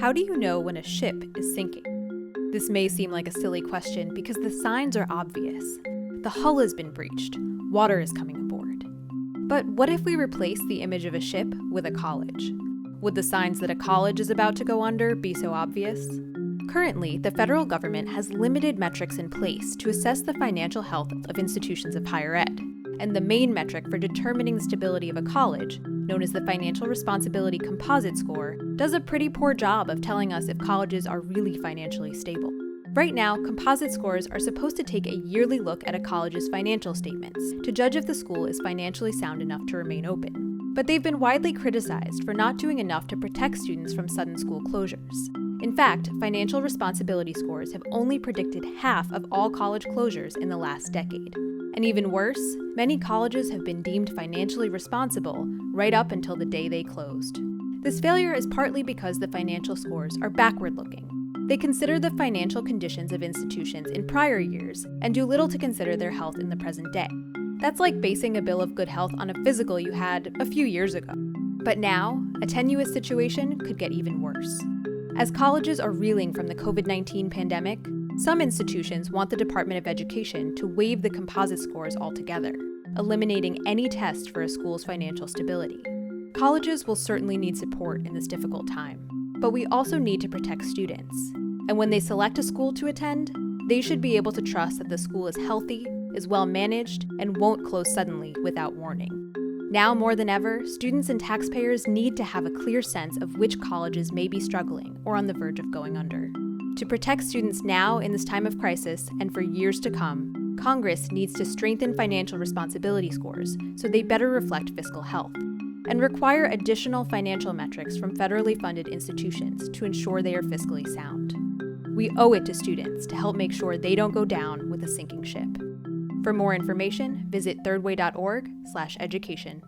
How do you know when a ship is sinking? This may seem like a silly question because the signs are obvious. The hull has been breached. Water is coming aboard. But what if we replace the image of a ship with a college? Would the signs that a college is about to go under be so obvious? Currently, the federal government has limited metrics in place to assess the financial health of institutions of higher ed. And the main metric for determining the stability of a college, known as the Financial Responsibility Composite Score, does a pretty poor job of telling us if colleges are really financially stable. Right now, composite scores are supposed to take a yearly look at a college's financial statements to judge if the school is financially sound enough to remain open. But they've been widely criticized for not doing enough to protect students from sudden school closures. In fact, financial responsibility scores have only predicted half of all college closures in the last decade. And even worse, many colleges have been deemed financially responsible right up until the day they closed. This failure is partly because the financial scores are backward-looking. They consider the financial conditions of institutions in prior years and do little to consider their health in the present day. That's like basing a bill of good health on a physical you had a few years ago. But now, a tenuous situation could get even worse. As colleges are reeling from the COVID-19 pandemic, some institutions want the Department of Education to waive the composite scores altogether, eliminating any test for a school's financial stability. Colleges will certainly need support in this difficult time, but we also need to protect students. And when they select a school to attend, they should be able to trust that the school is healthy, is well managed, and won't close suddenly without warning. Now more than ever, students and taxpayers need to have a clear sense of which colleges may be struggling or on the verge of going under. To protect students now in this time of crisis and for years to come, Congress needs to strengthen financial responsibility scores so they better reflect fiscal health, and require additional financial metrics from federally funded institutions to ensure they are fiscally sound. We owe it to students to help make sure they don't go down with a sinking ship. For more information, visit thirdway.org/education.